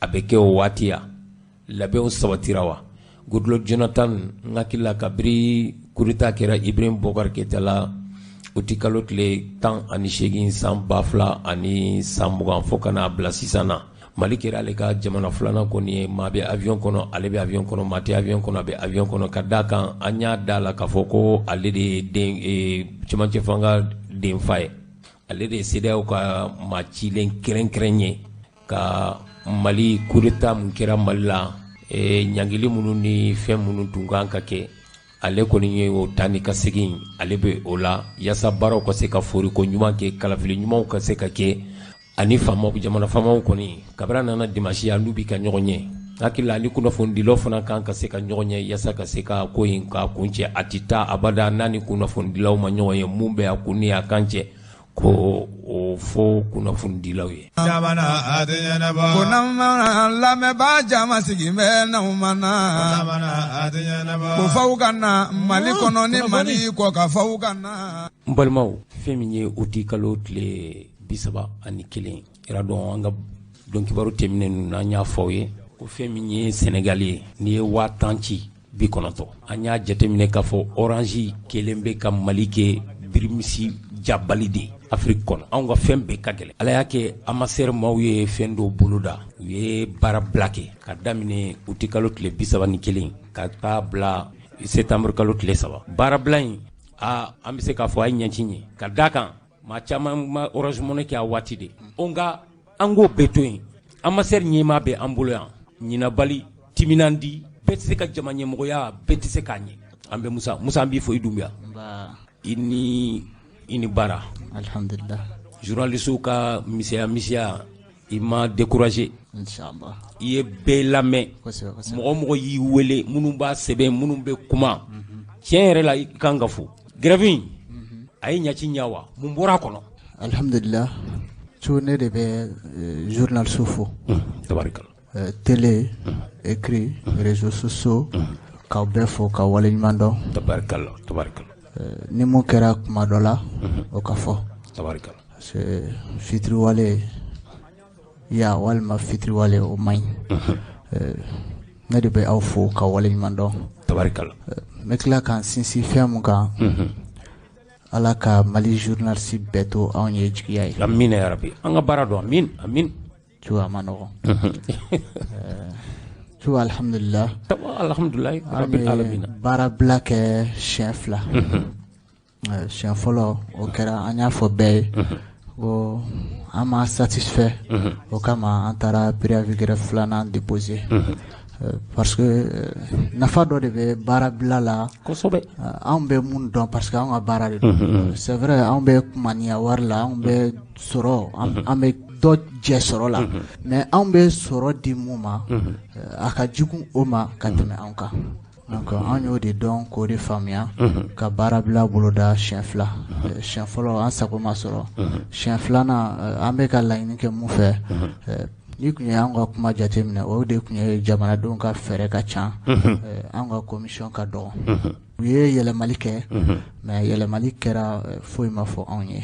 a bɛ kɛ o waati ya labɛnw sabatira wa Goodluck Jonathan ngakila kabiri kurita kɛra Ibrahim Boubacar Keïta la o ti kalo tile 18 san 2020 fo kana bila sisan na Mali kɛra ale ka jamana filanan kɔni ye maa bɛ avion kɔnɔ ale bɛ avion kɔnɔ maa tɛ avion kɔnɔ a bɛ avion kɔnɔ ka d'a kan an y'a da la k'a fɔ ko ale de ye den cɛmancɛ fanga den fa ye ale de ye CEDEAO ka maa cilen kɛrɛnkɛrɛn ye ka Mali coup d'état mun kɛra Mali la ɲangili minnu ni fɛn minnu tun kan ka kɛ ale kɔni ye o taa ni ka segin ale bɛ o la yaasa baaraw ka se ka fori ko ɲuman kɛ kalafili ɲumanw ka se ka kɛ ani faamaw jamana faamaw kɔni kabra nana dimanche ya n'u bi ka ɲɔgɔn ye hakili ni kunnafonidilaw fana kan ka se ka ɲɔgɔn ye yaasa ka se ka ko in ka kuncɛ a ti taa abada n'a ni kunnafonidilaw ma ɲɔgɔn ye mun bɛ a kun ni a kan cɛ ko o fo kunnafonidilaw ye lamɛnbaa jama sigilen bɛ n'aw mana ko faw ka na Mali kɔnɔ ni Mali kɔ ka faw ka na n balimaw fɛn min ye o ti kalo tile 31 era dɔn an ka don kibaru tɛmɛnen ninnu n'an y'a fɔ ye ko fɛn min ye Sénégal ye n'i ye 10 ci 90 an y'a jateminɛ k'a fɔ Orange kelen bɛ ka Mali kɛ birimisi jabali de Afrique kɔnɔ anw ka fɛn bɛɛ ka gɛlɛn ala y'a kɛ amateur maaw ye fɛn dɔw boloda u ye baara bila kɛ ka daminɛ u ti kalo tile 31 ka taa bila septembre kalo tile 3 baara bila in an bɛ se k'a fɔ a ye ɲɛci ye ka d'a kan maa caman ma Orange Money kɛ a waati de nka an k'o bɛɛ to yen amateur ɲɛmaa bɛ an bolo yan ɲinabali timinandi bɛɛ tɛ se ka jama ɲɛmɔgɔya bɛɛ tɛ se k'a ɲɛ an bɛ Musa an b'i fɔ i Dunbiya i ni baara alhamdulillah journaliste ka misiya i ma décourager inshallah i ye bɛɛ lamɛn mɔgɔ y'i wele minnu b'a sɛbɛn minnu bɛ kuma tiɲɛ yɛrɛ la i kan ka fo grève a ye ɲaci ɲa wa mun bɔra kɔnɔ alhamdulillah co ne de bɛ journaliste fo tabarikala télé écrit réseaux sociaux k'aw bɛɛ fo ka waleɲuman dɔn tabarikala ni mun kɛra kuma dɔ la o ka fɔ tabarikala parce que fitiriwale walima fitiriwale o man ɲi ne de bɛ aw fo ka waleɲuman dɔn tabarikala n bɛ tila k'an sinsin fɛn mun kan ala ka Mali journaliste bɛɛ to anw ye jigiya ye amina ya rabi an ka baara dɔn amin a ma nɔgɔn alhamdulillah rabbil alamin baara bila kɛ siɲɛ 2 siɲɛ fɔlɔ o kɛra an y'a fɔ bɛɛ ye ko an ma satisfait o kama an taara préavis grève 2nan déposer parce que nafa dɔ de bɛ baara bila la kosɛbɛ anw bɛ mun dɔn parce que anw ka baara de don c'est vrai anw bɛ kumaniya wari la anw bɛ sɔrɔ an bɛ dɔ jɛ sɔrɔ la mais anw bɛ sɔrɔ di mun ma a ka jugu o ma ka tɛmɛ anw kan donc an y'o de dɔn k'o de faamuya ka baara bila boloda siɲɛ 2 siɲɛ fɔlɔ an sago ma sɔrɔ siɲɛ 2nan an bɛ ka laɲini kɛ mun fɛ ni kun ye an ka kuma jateminɛ o de kun ye jamanadenw ka fɛɛrɛ ka ca an ka commission ka dɔgɔ u ye yɛlɛmali kɛ mais yɛlɛmali kɛra foyi ma fɔ anw ye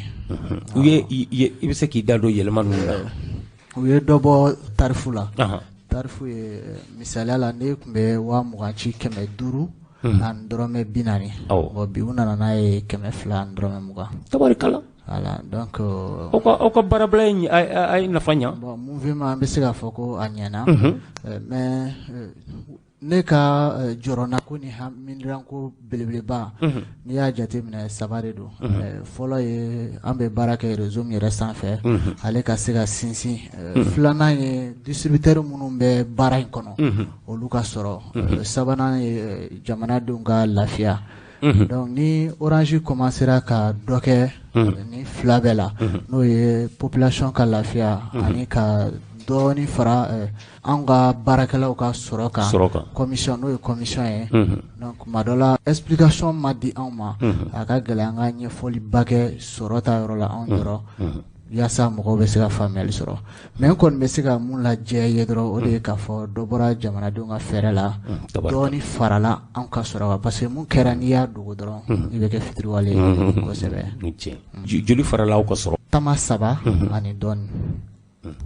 u ye i bɛ se k'i da don yɛlɛma ninnu la u ye dɔ bɔ tarifu la tarifu ye misaliya la ne kun bɛ 20 ci 500 ani dɔrɔmɛ 40 bon bi u nana n'a ye 200 ani dɔrɔmɛ 20 tabarikala voilà donc aw ka baarabila in a ye nafa ɲa bon mouvement an bɛ se k'a fɔ ko a ɲɛna mais ne ka jɔrɔna ko ni hamiranko belebeleba n'i y'a jateminɛ 3 de don fɔlɔ ye an bɛ baara kɛ réseau min yɛrɛ sanfɛ ale ka se ka sinsin 2nan ye distributeur minnu bɛ baara in kɔnɔ olu ka sɔrɔ 3nan ye jamanadenw ka lafiya donc ni Orange commencera ka dɔ kɛ ni 2 bɛɛ la n'o ye population ka lafiya ani ka dɔɔni fara an ka baarakɛlaw ka sɔrɔ kan commission n'o ye commission ye donc kuma dɔ la explication ma di anw ma a ka gɛlɛn an ka ɲɛfɔliba kɛ sɔrɔ ta yɔrɔ la anw yɔrɔ yaasa mɔgɔw bɛ se ka faamuyali sɔrɔ mais n kɔni bɛ se ka mun lajɛ ye dɔrɔn o de ye k'a fɔ dɔ bɔra jamanadenw ka fɛɛrɛ la dɔɔni farala an ka sɔrɔ kan parce que mun kɛra n'i y'a dogo dɔrɔn i bɛ kɛ fitiriwale ye kosɛbɛ joli farala aw ka sɔrɔ tama 3 ani dɔɔni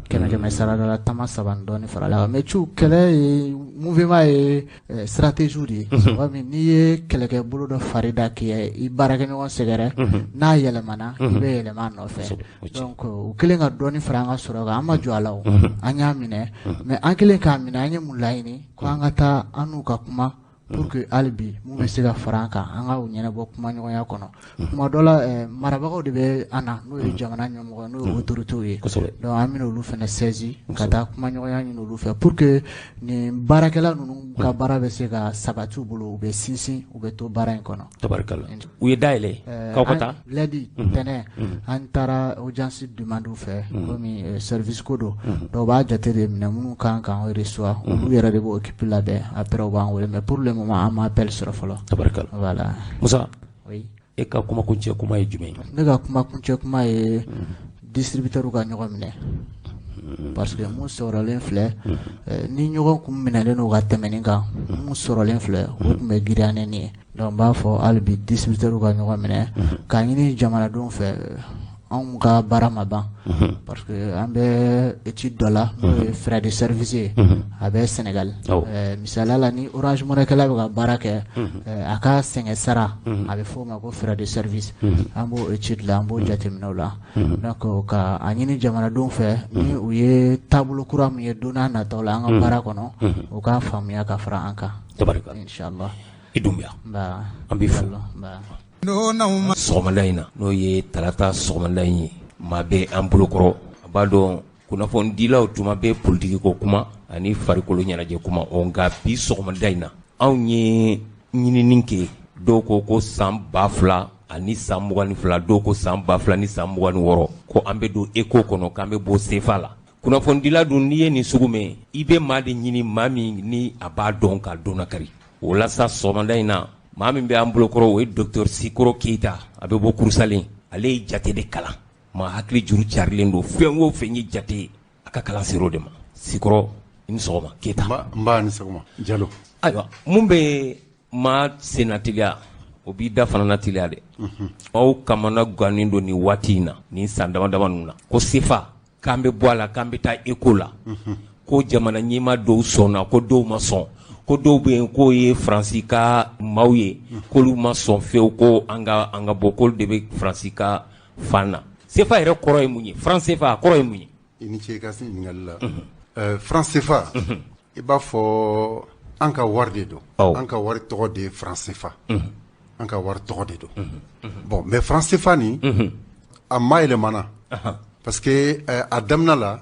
kɛmɛ sara dɔ la tama saba dɔɔni fara la mais tu kɛlɛ ye mouvement ye stratégie de ye wami n'i ye kɛlɛkɛ bolo dɔ fari da k'i i baarakɛɲɔgɔn sɛgɛrɛ n'a yɛlɛmana i bɛ yɛlɛma nɔfɛ donc u kelen ka dɔɔni fara an ka sɔrɔ kan an ma jɔ a la o an y'a minɛ mais an kelen k'a minɛ an ye mun laɲini ko an ka taa an n'u ka kuma pour que hali bi mun bɛ se ka fara an kan an ka u ɲɛnabɔ kumaɲɔgɔnya kɔnɔ tuma dɔ la marabagaw de bɛ an na n'o ye jamana ɲɛmɔgɔ n'o ye autorités ye donc an bɛna olu fana saisi ka taa kumaɲɔgɔnya ɲini olu fɛ pour que nin baarakɛla ninnu ka baara bɛ se ka sabati u bolo u bɛ sinsin u bɛ to baara in kɔnɔ. Tabarikala u ye dayɛlɛ k'aw ka taa lundi tɛnɛn an taara audience demande fɛ komi service ko don dɔw b'a jate de minɛ minnu kan k'an reçoit olu yɛrɛ de b'o occuper labɛn après u b'an wele mais pour le moment an ma appel sɔrɔ fɔlɔ. Tabarikala voilà Musa oui e ka kumakuncɛ kuma ye jumɛn ye? Ne ka kumakuncɛ kuma ye distributeur ka ɲɔgɔn minɛ parce que mun sɔrɔlen filɛ ni ɲɔgɔn kun minɛlen don ka tɛmɛ nin kan mun sɔrɔlen filɛ o tun bɛ girinya ni nin ye donc n b'a fɔ hali bi distributeur ka ɲɔgɔn minɛ k'a ɲini jamanadenw fɛ anw ka baara ma ban parce que an bɛ étude dɔ la n'o ye frais de service ye a bɛ Sénégal misaliya la ni Orange Money kɛla bɛ ka baara kɛ a ka sɛgɛn sara a bɛ fɔ o ma ko frais de service an b'o étude la an b'o jateminɛ o la donc ka a ɲini jamanadenw fɛ ni u ye taabolo kura min ye don n'a nataw la an ka baara kɔnɔ u k'a faamuya ka fara an kan inchallah i Dunbiya an b'i fo sɔgɔmada in na n'o ye talata sɔgɔmada in ye maa bɛ an bolokɔrɔ a b'a dɔn kunnafonidilaw tuma bɛ politiki ko kuma ani farikolo ɲɛnajɛ kuma nka bi sɔgɔmada in na anw ye ɲinini kɛ dɔw ko san 2000 ani san 22 dɔw ko san 2000 ni san 26 ko an bɛ don ECO kɔnɔ k'an bɛ bɔ CFA la kunnafonidila dun n'i ye nin sugu mɛn i bɛ maa de ɲini maa min ni a b'a dɔn ka dɔnna kari o la sa sɔgɔmada in na maa min bɛ an bolokɔrɔ o ye Dr Sikoro Keita a bɛ bɔ Kurusalen ale ye jate de kalan maa hakili juru carilen don fɛn o fɛn ye jate a ka kalan ser'o de ma Sikoro i ni sɔgɔma Keita n b'a ni sɔgɔma Jalo ayiwa mun bɛ maa sen na teliya o b'i da fana na teliya dɛ aw kamana gannen don nin waati in na nin san dama dama ninnu na ko CFA k'an bɛ bɔ a la k'an bɛ taa ECO la ko jamana ɲɛmaa dɔw sɔnna ko dɔw ma sɔn ko dɔw bɛ yen k'o ye Faransi ka maaw ye k'olu ma sɔn fewu ko an ka bɔ k'olu de bɛ Faransi ka fan na CFA yɛrɛ kɔrɔ ye mun ye franc CFA kɔrɔ ye mun ye? I ni ce i ka se ɲininkali la franc CFA i b'a fɔ an ka wari de don an ka wari tɔgɔ de ye franc CFA an ka wari tɔgɔ de don bon mais franc CFA nin a ma yɛlɛmana parce que a daminɛ la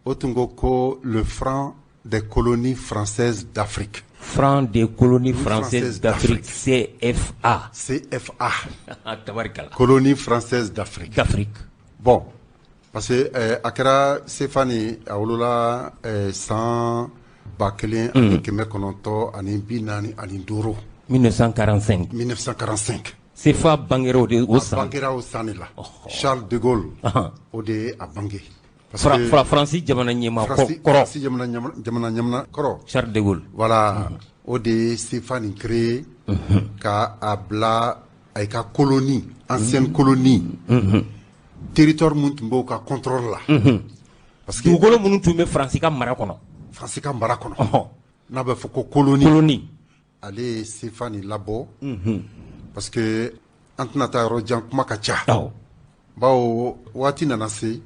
o tun ko le franc des colonies françaises d'Afrique. Franc des colonies françaises d'Afrique, CFA. CFA. Tabarikala. Colonies françaises d'Afrique. D'Afrique. Bon, parce que a kɛra CFA ni a wolola san 1945 ani 5. 1945. 1945. CFA bangera o san. A bangera o san de la. Charles de Gaulle o de ye a bange. Faransi jamana ɲɛmaa kɔrɔ. Faransi jamana ɲɛmaa kɔrɔ. Charles de Gaulle. Voilà. O de ye CFA nin créé ka a bila a ka colonie, ancienne colonie. Territoire mun tun b'o ka contrôle la. Parce que dugukolo minnu tun bɛ Faransi ka mara kɔnɔ. Faransi ka mara kɔnɔ. N'a bɛ fɔ ko colonie. Colonie. Ale ye CFA nin labɔ. Parce que an tɛna taa yɔrɔ jan kuma ka ca. Bawo waati nana se.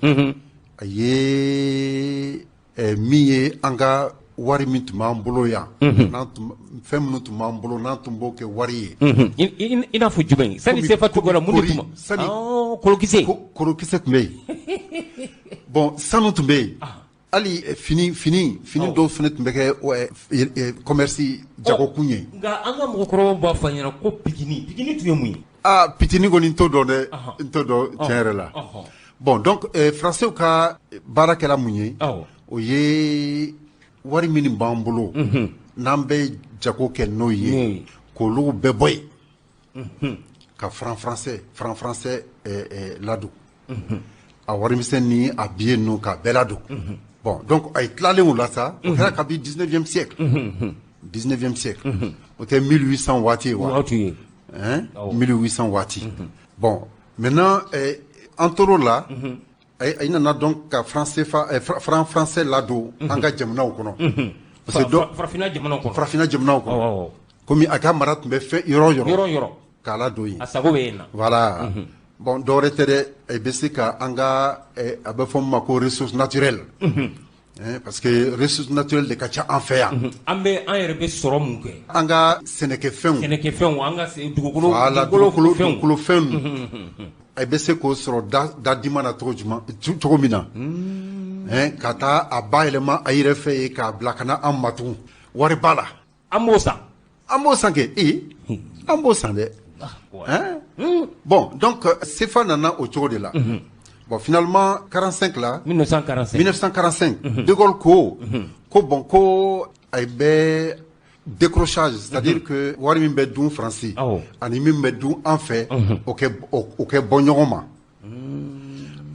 A ye min ye an ka wari min tun b'an bolo yan fɛn minnu tun b'an bolo n'an tun b'o kɛ wari ye i n'a fɔ jumɛn sani CFA tun bɔra mun de tun ma kolokisɛ kolokisɛ tun bɛ yen bon sanu tun bɛ yen hali fini dɔw fana tun bɛ kɛ commerce jagokun ye nka an ka mɔgɔkɔrɔbaw b'a fɔ an ɲɛna ko pitini tun ye mun ye pitini kɔni n t'o dɔn dɛ n t'o dɔn tiɲɛ yɛrɛ la bon donc français ka baara kɛla mun ye o ye wari min b'an bolo n'an bɛ jago kɛ n'o ye k'olu bɛɛ bɔ yen ka franc français ladon a warimisɛn ni a billet ninnu k'a bɛɛ ladon bon donc a ye tilalen o la sa o kɛra kabi 19e siècle 19e siècle o tɛ 1800 waati ye wa 1800 waati bon maintenant an tor'o la ay nana donc ka français français lado anga jamnaw kono parce que farafina jamnaw kono farafina jamnaw kono comme aka marat be fe yoro kala doyi asago be na voilà bon dore tere e besika anga abe fom mako ressources naturelles parce que ressources naturelles de kacha en fait ambe an yɛrɛ bɛ sɔrɔ mun kɛ anga sɛnɛkɛfɛnw anga dugukolo fɛnw ay be se ko sɔrɔ da dimana cogo min na ka taa a bayɛlɛma a yɛrɛ fɛ ye k'a bila kana an matu wari b'a la an b'o san kɛ an b'o san dɛ bon donc sefa nana o cogo de la bon finalement 45 là 1945 de Gaulle ko ay be décrochage, c'est-à-dire que wari min be dun français ani min be dun an fɛ o kɛ bɔ ɲɔgɔn ma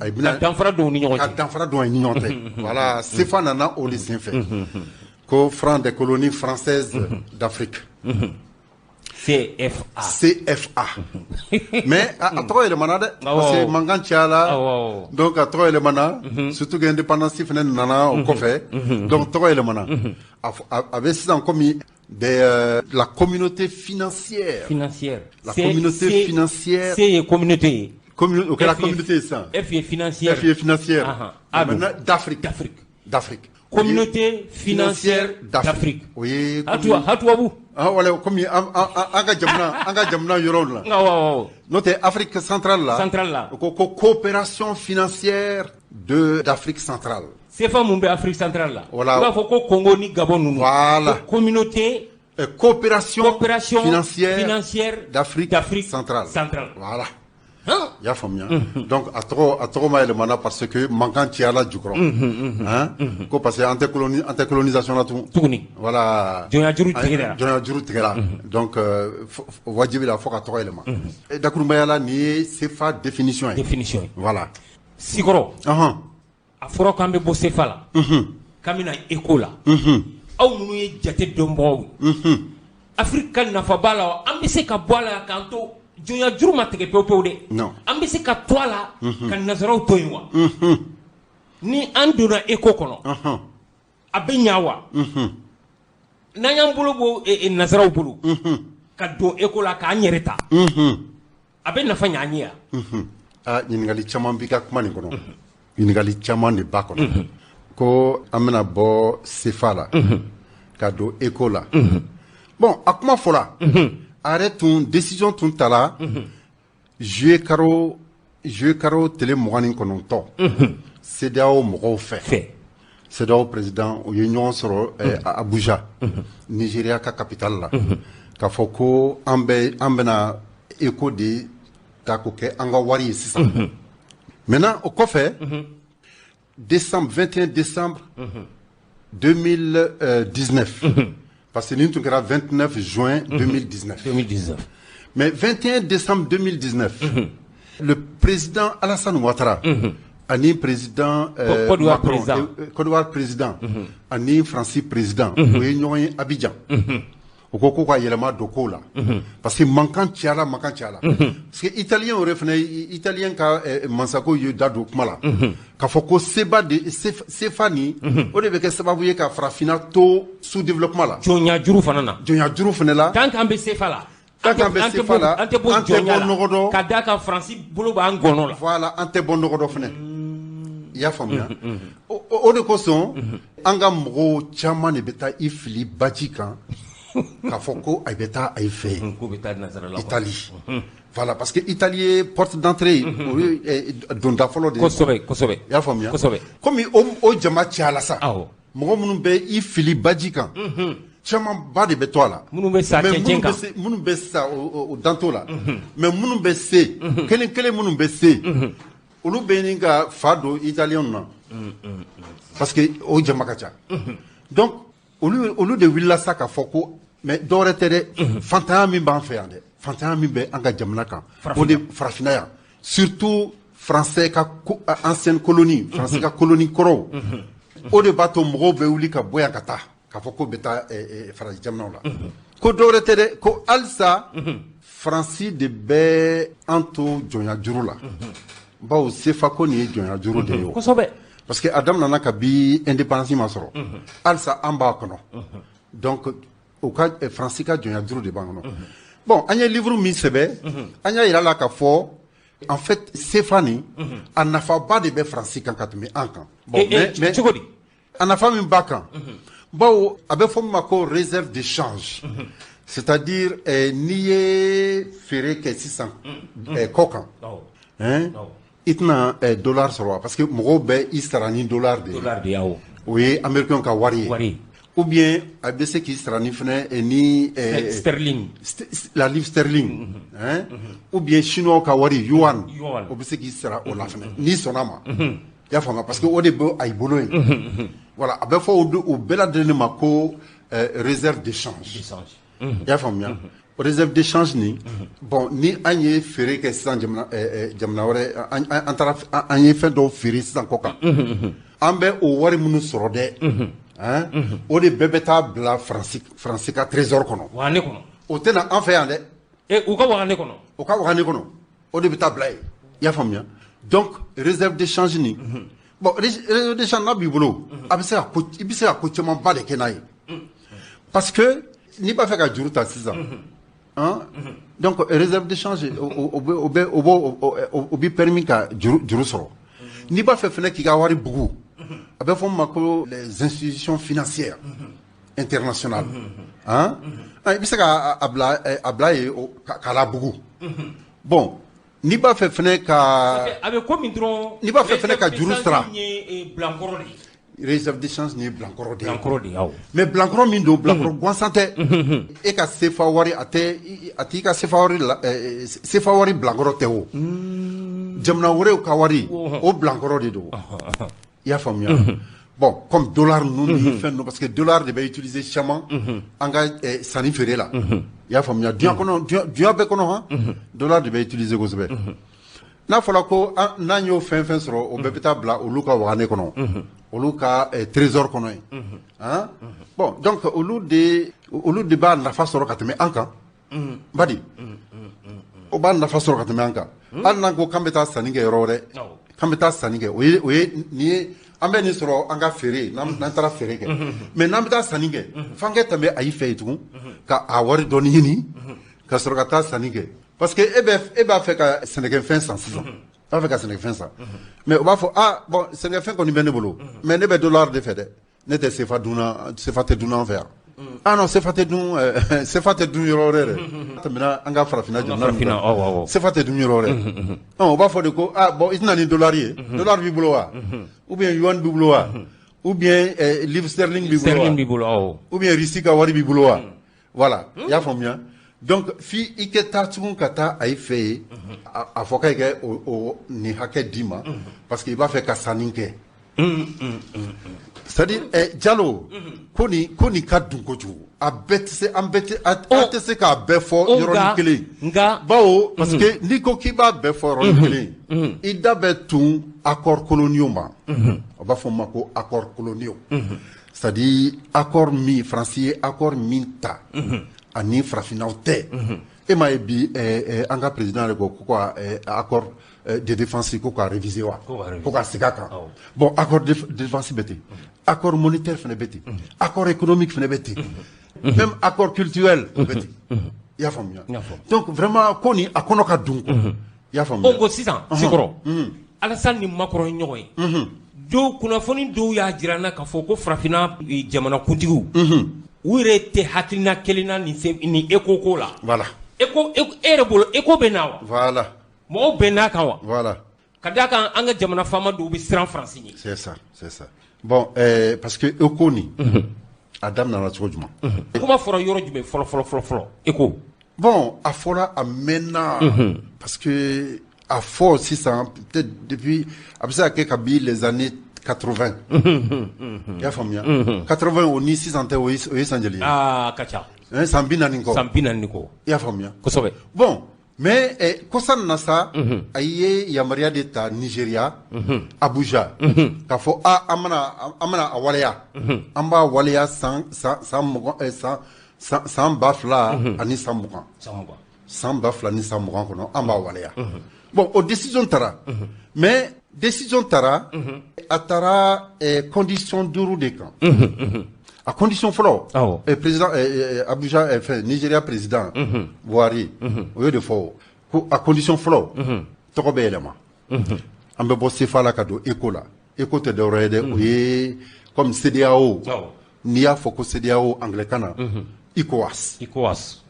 ay bina danfara don ni ɲɔgɔn tɛ voilà sefa nana o de senfɛ ko franc des colonies françaises d'Afrique CFA mais a tɔgɔ yɛlɛmana dɛ parce que mankan cayala donc a tɔgɔ yɛlɛmana surtout que indépendance fɛnɛ nana o kɔfɛ donc tɔgɔ yɛlɛmana a bɛ sisan komi la communauté financière la communauté financière C ye communauté o kɛra communauté sisan F ye financière maintenant d'Afrique communauté financière d'Afrique o ye hatuwabu wala comme an ka jamana yɔrɔw la n'o tɛ Afrique centrale la ko coopération financière d'Afrique centrale CFA mun bɛ Afrique centrale la voilà i b'a fɔ ko Congo ni Gabon ninnu voilà communauté coopération financière d'Afrique centrale voilà y'a faamuya donc a tɔgɔ ma yɛlɛmana parce que mankan cayala jukɔrɔ ko parce que an tɛ colonisation na tuguni voilà jɔnya juru tigɛra donc wajibi la fo ka tɔgɔ yɛlɛma dakurubayala nin ye CFA définition ye voilà Sikɔrɔ a fɔra k'an bɛ bɔ CFA la k'an bɛna ECO la aw minnu ye jate dɔnbagaw Afrique ka nafa b'a la an bɛ se ka bɔ a la k'an to jɔnya juru ma tigɛ pewu de an bɛ se ka to a la ka nazaraw to yen wa ni an donna ECO kɔnɔ a bɛ ɲa wa n'an y'an bolo bɔ nazaraw bolo ka don ECO la k'an yɛrɛ ta a bɛ nafa ɲa an ye wa ɲininkali caman b'i ka kuma nin kɔnɔ ɲininkali caman de b'a kɔnɔ ko an bɛna bɔ CFA la ka don ECO la bon a kuma fɔla a yɛrɛ décision tun tala juillet karo tile 29 CEDEAO mɔgɔw fɛ CEDEAO président o ye ɲɔgɔn sɔrɔ Abuja Nigeria ka capitale la k'a fɔ ko an bɛna ECO de ta ko kɛ an ka wari ye sisan maintenant o kɔfɛ 21 décembre 2019 parce que nous sommes le 29 juin 2019. Mais 21 décembre 2019, le président Alassane Ouattara, ani président Côte d'Ivoire président, ani Francis président, o ye ɲɔgɔn ye Abidjan. O ko ko ka yɛlɛma don kow la parce que mankan cayala parce que italien yɛrɛ fana italien ka mansako ye da don kuma la k'a fɔ ko CFA nin o de bɛ kɛ sababu ye ka farafina to sous développement la jɔnya juru fana la tant qu'an bɛ CFA la an tɛ bɔ nɔgɔ dɔ ka d'a kan Faransi bolo b'an gɔnɔ la voilà an tɛ bɔ nɔgɔ dɔ fana i y'a faamuya o de kosɔn an ka mɔgɔw caman de bɛ taa i fili baji kan k'a fɔ ko a bɛ taa a ye fɛ Italie voilà parce que Italie ye porte d'entrée o ye donda fɔlɔ de ye kosɛbɛ i y'a faamuya komi o jama cayala sa mɔgɔ minnu bɛ i fili baji kan caman ba de bɛ to a la minnu bɛ sa cɛncɛn kan minnu bɛ sa o danto la mais minnu bɛ se kelen kelen minnu bɛ se olu bɛ nin ka fa don italien na parce que o jama ka ca donc olu de wulila sa k'a fɔ ko mais dɔwɛrɛ tɛ dɛ fantanya min b'an fɛ yan dɛ fantanya min bɛ an ka jamana kan o de farafina yan surtout français ka ancienne colonie français ka colonie kɔrɔw o de b'a to mɔgɔw bɛ wuli ka bɔ yan ka taa k'a fɔ ko bɛ taa farasi jamanaw la ko dɔwɛrɛ tɛ dɛ ko halisa faransi de bɛ an to jɔnya juru la bawo sefa ko ni ye jɔnya juru de ye o kosɛbɛ parce que adam nana ka bi indépendance ma sɔrɔ halisa an b'a kɔnɔ donc o ka faransi ka jɔnya juru de b'an kɔnɔ bon an ye livre min sɛbɛ an y'a yira la ka fɔ en fait sefa nin a nafaba de bɛ faransi kan ka tɛmɛ an kan bon mais cogo di a nafa min b'a kan bawo a bɛ fɔ min ma ko réserve d'échange c'est-à-dire n'i ye feere kɛ sisan kɔ kan i tɛna dollar sɔrɔ wa parce que mɔgɔw bɛ i sara ni dollar de ye o ye américain ka wari ye ou bien a bɛ se k'i sara ni fɛnɛ ni sterling la livre sterling ou bien chinois ka wari yuan o bɛ se k'i sara o la fɛnɛ n'i sɔnna ma i y'a faamuya parce que o de bɛ a i bolo yen voilà a bɛ fɔ o bɛɛ lajɛlen ma ko réserve d'échange i y'a faamuya o réserve d'échange ni bon ni an ye feere kɛ sisan jamana wɛrɛ an taara an ye fɛn dɔw feere sisan kɔ kan an bɛ o wari minnu sɔrɔ dɛ o de bɛɛ bɛ taa bila faransi ka trésor kɔnɔ wagane kɔnɔ o tɛna an fɛ yan dɛ u ka wagane kɔnɔ o ka wagane kɔnɔ o de bɛ taa bila yen i y'a faamuya donc réserve d'échange ni bon réserve d'échange n'a b'i bolo a bɛ se ka ko i bɛ se ka ko camanba de kɛ n'a ye parce que n'i b'a fɛ ka juru ta sisan donc réserve d'échange o b'i permis ka juru sɔrɔ n'i b'a fɛ fɛnɛ k'i ka wari bugu a bɛ fɔ min ma ko les institutions financières internationales i bɛ se k'a bila yen k'a la bugu bon n'i b'a fɛ fɛnɛ ka a bɛ komi dɔrɔn n'i b'a fɛ fɛnɛ ka juru sara bilankɔrɔ de réserve d'échange ni ye bilankɔrɔ de ye mais bilankɔrɔ min don bilankɔrɔ gansan tɛ e ka sefa wari a t'i ka sefa wari bilankɔrɔ tɛ o jamana wɛrɛw ka wari o bilankɔrɔ de don i y'a faamuya bon comme dollar ninnu ni fɛn ninnu parce que dollar de bɛ utiliser caman an ka sanni feere la i y'a faamuya diɲɛ bɛɛ kɔnɔ dollar de bɛ utiliser kosɛbɛ n'a fɔra ko n'an y'o fɛn fɛn sɔrɔ o bɛɛ bɛ taa bila olu ka wagane kɔnɔ olu ka trésor kɔnɔ yen bon donc olu de b'a nafa sɔrɔ ka tɛmɛ an kan badi o b'a nafa sɔrɔ ka tɛmɛ an kan hali n'an ko k'an bɛ taa sanni kɛ yɔrɔ wɛrɛ k'an bɛ taa sanni kɛ o ye nin ye an bɛ nin sɔrɔ an ka feere n'an taara feere kɛ mais n'an bɛ taa sanni kɛ f'an ka tɛmɛ a y'i fɛ yen tugun ka a wari dɔɔni ɲini ka sɔrɔ ka taa sanni kɛ parce que e b'a fɛ ka sɛnɛkɛfɛn san sisan b'a fɛ ka sɛnɛkɛfɛn san mais o b'a fɔ bon sɛnɛkɛfɛn kɔni bɛ ne bolo mais ne bɛ dollar de fɛ dɛ ne tɛ sefa tɛ dunna an fɛ yan non sefa tɛ dun yɔrɔ wɛrɛ dɛ tɛmɛna an ka farafinna jamana sefa tɛ dun yɔrɔ wɛrɛ o b'a fɔ de ko bon i tɛna ni dollar ye dollar b'i bolo wa ou bien yuan b'i bolo wa ou bien livre sterling b'i bolo wa ou bien Russie ka wari b'i bolo wa voilà i y'a faamuya donc fi i kɛ taa tugun ka taa a y'i fɛ yen a fɔ k'a kɛ nin hakɛ d'i ma parce que i b'a fɛ ka sanni kɛ c'est à dire Jalo ko nin ka dun kojugu a bɛɛ tɛ se an tɛ se k'a bɛɛ fɔ yɔrɔnin kelen bawo parce que n'i ko k'i b'a bɛɛ fɔ yɔrɔnin kelen i da bɛ tun accords coloniaux ma o b'a fɔ o ma ko accords coloniaux c'est à dire accord min Faransi ye accord min ta ani farafinnaw tɛ e m'a ye bi an ka président de ko ka accord de défense ko ka réviser wa ko ka segin a kan bon accord de défense bɛ ten accord monétaire fana bɛ ten accord économique fana bɛ ten même accord culturel o bɛ ten i y'a faamuya donc vraiment ko nin a kɔnɔ ka dun i y'a faamuya. ko sisan Sekɔrɔ Alassane ni Macron ye ɲɔgɔn ye dɔw kunnafoni dɔw y'a jira n na k'a fɔ ko farafinna jamanakuntigiw u yɛrɛ tɛ hakilina kelen na nin éco ko la. voilà e yɛrɛ bolo éco bɛ na wa. voilà mɔgɔw bɛ n'a kan wa. voilà ka d'a kan an ka jamana faama dɔw bɛ siran Faransi ɲɛ. c'est ça bon parce que éco nin a daminɛna cogo jumɛn. kuma fɔra yɔrɔ jumɛn fɔlɔ éco. bon a fɔra a mɛnna parce que a fɔ sisan peut-être depuis a bɛ se ka kɛ kabi les années 80 i y'a faamuya 80 o ni sisan tɛ o ye san joli ye. ka ca. san 40 kɔ. san 40 kɔ. i y'a faamuya. kosɛbɛ. bon mais kɔsan na sa a ye yamaruya de ta Nigeria Abuja k'a fɔ an bɛna a waleya an b'a waleya san 2000 ani san 20 san 2000 ni san 20 kɔnɔ an b'a waleya bon o décision taara mais décision tara a tara condition duuru de kan a condition fɔlɔ président Abuja Nigeria président Buhari o y'o de fɔ ko a condition fɔlɔ tɔgɔ bɛ yɛlɛma an bɛ bɔ CFA la ka don ECO la ECO tɛ dɔwɛrɛ ye dɛ o ye comme CEDEAO n'i y'a fɔ ko CEDEAO anglais-kan na ECOWAS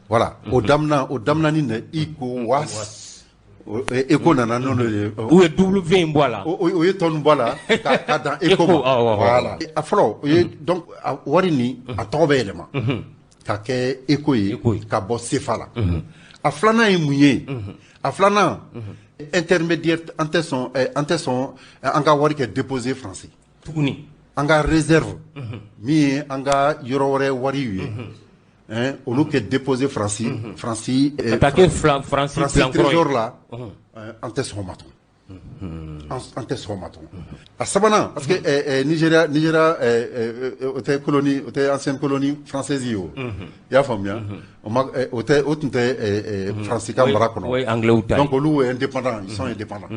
voilà o daminɛni dɛ ECOWAS ECO nana n'o ye u ye W in bɔ a la o ye tɔn bɔ a la ka dan ECO ma voilà a fɔlɔ o ye donc wari ni a tɔgɔ bɛ yɛlɛma ka kɛ ECO ye ka bɔ CFA la a filanan ye mun ye a filanan intermédiaire an tɛ sɔn an ka wari kɛ déposé français tuguni an ka réserve min ye an ka yɔrɔ wɛrɛ wariw ye olu kɛ déposé France trésor la an tɛ sɔn o ma tun an tɛ sɔn o ma tun a sabanan parce que Nigeria o tɛ colonie o tɛ ancienne colonie française ye o i y'a faamuya o tun tɛ France ka mara kɔnɔ donc olu ye indépendant ils sont indépendants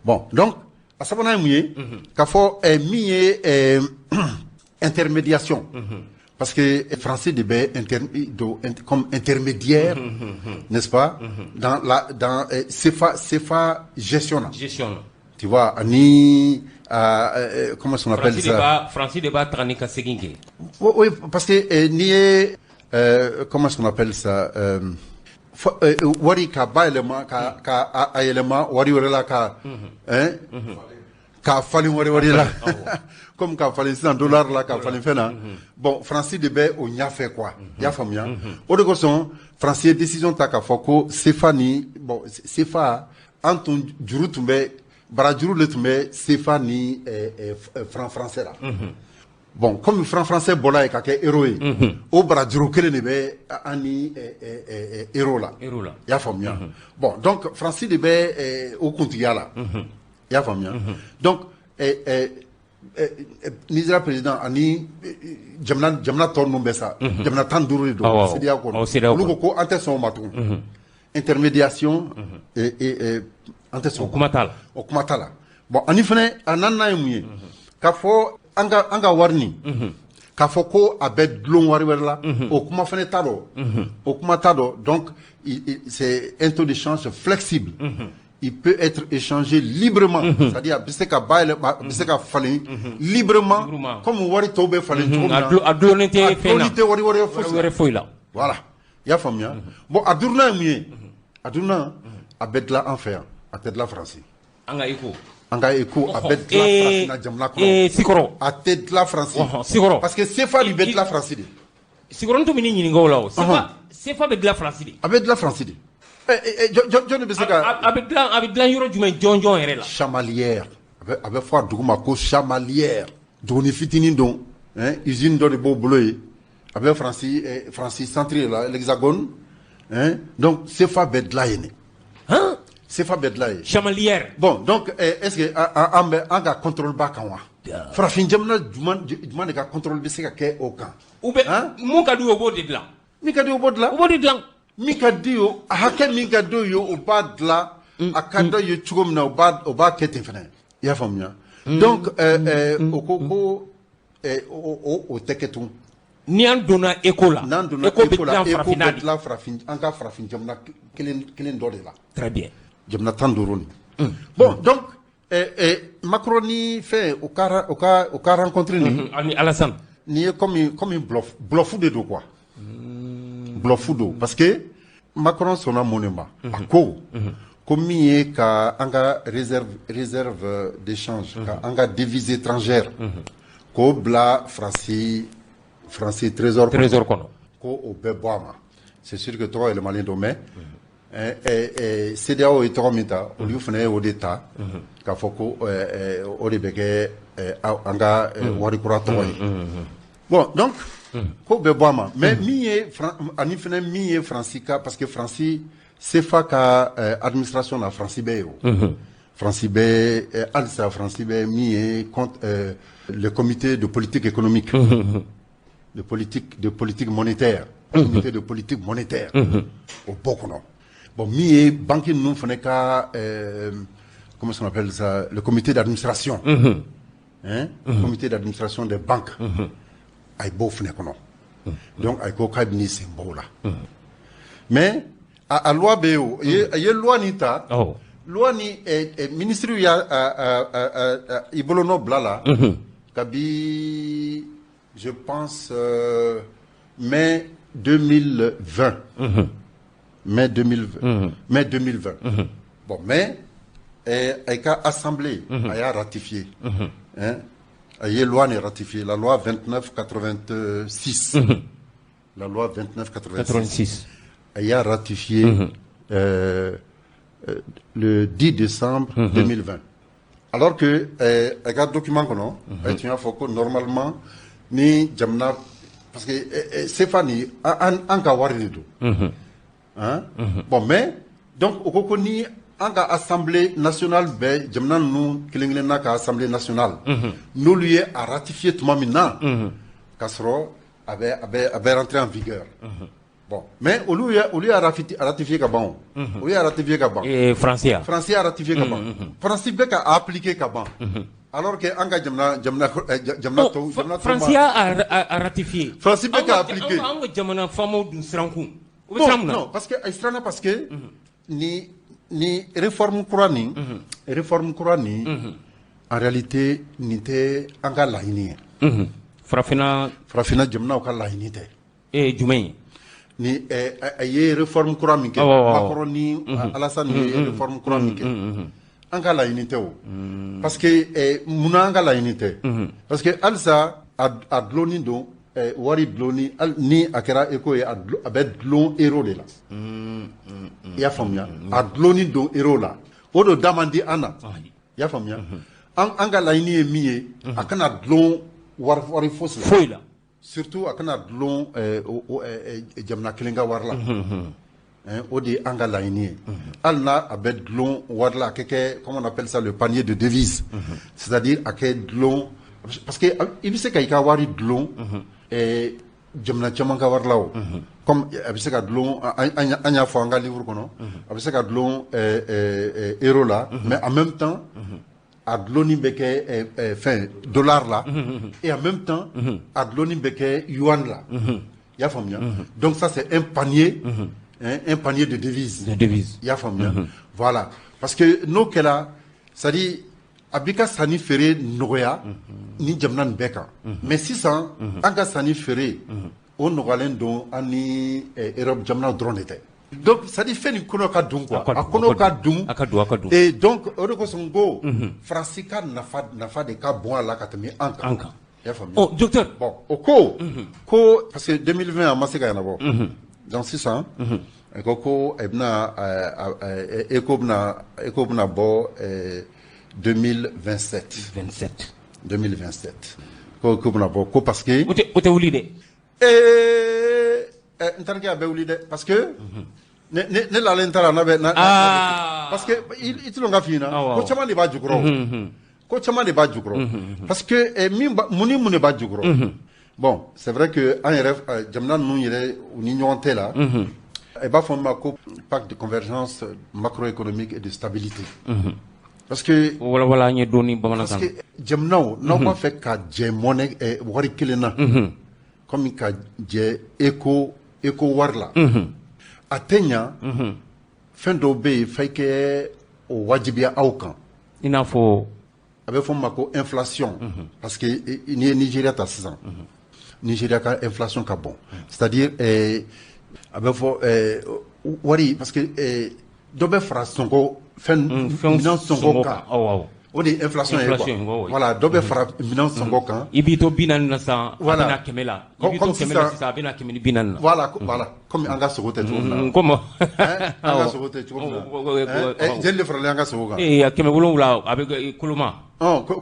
bon donc a sabanan ye mun ye k'a fɔ min ye intermédiation parce que français de comme intermédiaire, n'est-ce pas, dans CFA gestion. Tu vois, ni comment on appelle ça? Français de bas tranika seginge. Oui, parce que ni comment on appelle ça? Wari ka ba élément ka élément wari wala ka ka fali wari la. Comme quand fallait $100 là, quand fallait faire là. Bon, Francis de Bé, on y a fait quoi? Y a famille. Au de son, Francis décision ta ka foko, Stéphanie, bon, Stéphane, Anton Juru Tumbe, Barajuru le Tumbe, Stéphanie, français là. Bon, comme français bola et kake héroï, au Barajuru kele nebe, ani héros là. Y a famille. Bon, donc, Francis de Bé, au Kuntiya là. Y a famille. Donc, Nigeria président ani jamana tɔn ninnu bɛ sa jamana 15 de don CEDEAO kɔnɔ olu ko ko an tɛ sɔn o ma tugun intermédiation an tɛ sɔn o kuma t'a la bon ani fɛnɛ a naaninan ye mun ye k'a fɔ an ka wari nin k'a fɔ ko a bɛ dulon wari wɛrɛ la o kuma fɛnɛ t'a dɔn donc c'est un taux de change flexible il peut être échangé librement, c'est-à-dire librement, comme wari tobe fallait voilà, il y a famille. Bon, Adurna est Adurna a bedla en fer, a tête la France. Anga eko a bedla France, a tête la France. Parce que c'est pas du bedla France. Sikoro to mini nyingo la o. C'est pas bedla France. A bedla France. John de Beseka. Avec yɔrɔ jumɛn jɔnjɔn yɛrɛ la. Chamalière. Avec fɔ a dugu ma ko chamalière. Duguni fitinin don. Usine dɔ de b'o bolo ye. A bɛ Francis centré la l'hexagone. Donc CFA bɛ dilan yen de. CFA bɛ dilan yen. Chamalière. Bon donc est-ce que an ka contrôle b'a kan wa. Farafin jamana jumɛn de ka contrôle bɛ se ka kɛ o kan. U bɛ mun ka di o b'o de dilan. Min ka di o b'o dilan. O b'o de dilan. Min ka di o a hakɛ min ka di o ye o b'a dilan a ka dɔ ye cogo min na o b'a kɛ ten fɛnɛ i y'a faamuya donc o ko ko o tɛ kɛ tun ni an donna ECO la ECO bɛ dilan farafin an ka farafin jamana kelen dɔ de la très bien jamana 15 nin bon donc Macron ni fɛn o ka rencontre nin ani Alassane ni ye comme bluff de do quoi Blofudo parce que Macron sonna monema a ko min ye ka an ka réserve d'échange ka an ka devise étrangère k'o bila France trésor kɔnɔ ko o bɛɛ bɔ a ma c'est sûr que tɔgɔ yɛlɛmalen don mais CEDEAO ye tɔgɔ min ta olu fana ye o de ta k'a fɔ ko o de bɛ kɛ an ka wari kura tɔgɔ ye bon donc ko bɛ bɔ a ma mais min ye ani fana min ye Fransi ka parce que Fransi CFA ka administration na Fransi bɛ ye o Fransi bɛ halisa Fransi bɛ min ye le comité de politique économique de politique monétaire comité de politique monétaire o bɔ kɔnɔ bon min ye banque ninnu fana ka comment on appelle ça, le comité d'administration. Hein? Le comité d'administration des banques. Ay beau fne kono. Donc ay ko cabinet symbole là. Mais à loi BO, il y a loi nita. Loi ni ministre ya ibolono blala. Kabi je pense mai 2020. Mai 2020. Mai 2020. Bon, mais avec l'Assemblée a ratifié. Hein? La loi n'est ratifiée. La loi 2986. La loi 2986. Elle a ratifié le 10 décembre 2020. Alors que, avec un document qu'on a, tu as fait normalement, ni jamna, parce que Stéphanie, en kawari tout. Hein? Bon, mais, donc, au Kokoni, en Assemblée nationale, jamna nous, kilingena ka Assemblée nationale, nous lui a ratifié tout maintenant, Kassro avait rentré en vigueur. Bon, mais au lieu a ratifié Kaban. Au lieu a ratifié Kaban. Et Français a ratifié Kaban. Français a appliqué Kaban. Alors que Anga Jamna Français a ratifié. Français a appliqué. Non, parce que ni réforme courani, en réalité, n'était Anga Laini. Frafina Jamna Oka Laini. Et Jumain. Ni réforme couranique Macron ni Alassane ni réforme couranique anga la unité parce que muna anga la unité parce que alsa a gloni do wari gloni ni akera eko a bet glon hero de la ya famia a gloni do hero la odo damandi ana ya famia anga la ini emiye akana glon wari fosse foila surtout à Kanadlon Jamna Kelinga Warla. Odi Anga Laini. Alna Abedlon Warla, comment on appelle ça, le panier de devises. C'est-à-dire à Kedlon. Parce que il sait qu'il y a Wari Dlon et Jamna Chamanga Warla. Comme Abiseka Dlon, Anya Fanga livre kono. Abiseka Dlon Erola, mais en même temps, à Dloni Beke fin dollar là et en même temps à Dloni Beke yuan là. Ya famia. Donc ça c'est un panier un panier de devises. Ya famia. Voilà. Parce que nous que là ça dit abika sani feré noya ni jamnan beka. Mais si ça anga sani feré on nogalen don ani Europe jamna drone était. Donc, ça dit fait une kono ka dun quoi. A kono ka dun. Et donc, on son go. Francika n'a pas de cas bon là quand tu anka. Oh, docteur. Bon, au parce que 2020 a massé kana bon. Dans 600. Koko ebna ekobna bo 2027. 2027. Koko bo ko parce que Ote ulide. Ntanke be ulide parce que ne la lentara na be na parce que il longa fina ko chama de ba jukro ko chama de ba jukro parce que muni ba jukro bon c'est vrai que en rêve jamna nu yere ni nyonte là et ba fond ma ko pacte de convergence macroéconomique et de stabilité parce que voilà ni doni bamana parce que jamna no ma fait ka je monnaie wari kilena comme ka je eco warla atenya fin d'obé fait que au wajibia aukan il faut avec fond mako inflation parce que Nigeria ta 6 ans Nigeria ka inflation ka bon c'est-à-dire avec fond wari parce que dobe fra songo fin finance songo ka o de inflation voilà dobe fra finance songo kan ibito binan na sa voilà. abina kemela ibito kemela sa abina kemeni binan voilà comme anga sogote tu comment anga sogote tu je le fra anga sogoka keme wulula avec koloma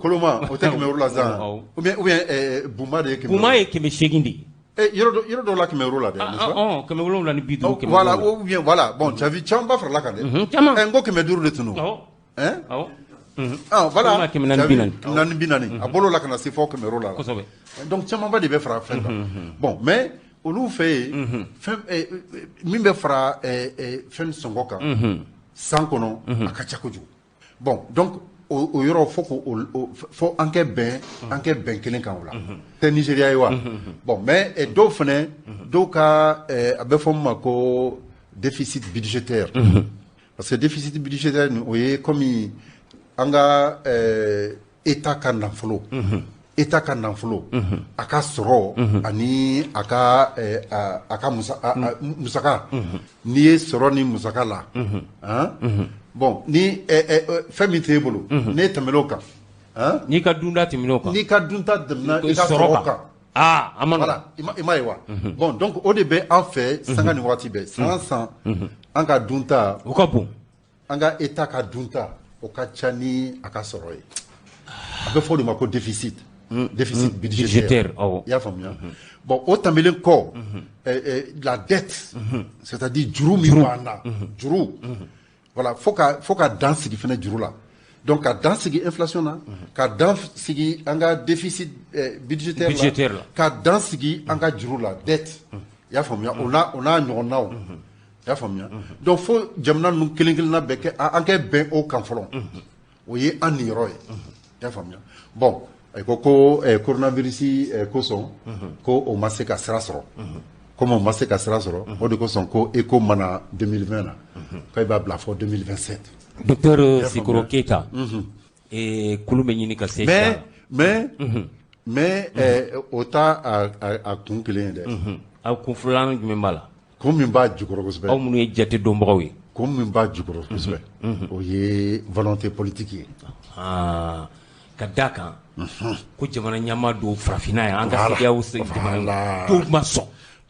koloma o te keme wulula za ou bien buma de keme shegindi yoro do la keme wulula de keme wulula ni bidu keme voilà ou bien voilà bon tu as vu chamba fra la kande ngo keme duru de tunu voilà nan binani abolo la kana sifo keme wulula donc chamba de be fra frenda bon mais olu fait mimbe fra fen songoka sankono akacha koju Bon, donc o yɔrɔ fo an kɛ bɛn kelen kan o la tɛ Nigéria ye wa bon mais dɔw fɛnɛ dɔw ka a bɛ fɔ min ma ko déficit budgétaire parce que déficit budgétaire o ye comme an ka état ka nafolo état ka nafolo a ka sɔrɔ ani a ka musaka n'i ye sɔrɔ ni musaka la bon ni fɛn min t'e bolo ne tɛmɛn'o kan n'i ka dunda tɛmɛn'o kan n'i ka dunta tɛmɛna i ka sɔrɔ kan a ma voilà i m'a ye wa bon donc o de bɛ an fɛ sanga ni waati bɛɛ san san an ka dunta o ka bon an ka état ka dunta o ka ca ni a ka sɔrɔ ye a bɛ fɔ o de ma ko déficit budgétaire i y'a faamuya bon o tɛmɛlen kɔ la dette c'est-à-dire juru min b'an na juru voilà faut ka dan sigi fɛnɛ juru la donc ka dan sigi inflation na ka dan sigi an ka déficit budgétaire la ka dan sigi an ka juru la dette i y'a faamuya o n'a ɲɔgɔnnaw i y'a faamuya donc fo jamana ninnu kelen kelenna bɛɛ kɛ an kɛ bɛn o kan fɔlɔ o ye an niyɔrɔ ye i y'a faamuya bon ko coronavirus kosɔn ko o ma se ka sira sɔrɔ comme o ma se ka sira sɔrɔ o de kosɔn ko ECO mana 2020 na k'a b'a bila fɔ 2027 docteur Sikoro Keita kulu bɛ ɲini ka se mais o t'a a kun kelen ye dɛ a kun filanan jumɛn b'a la kun min b'a jukɔrɔ kosɛbɛ aw minnu ye jate dɔnbagaw ye kun min b'a jukɔrɔ kosɛbɛ o ye volonté politique ye ka da kan ko jamana ɲɛmaa dɔw farafinna yan an ka CEDEAO jamana dɔw ma sɔn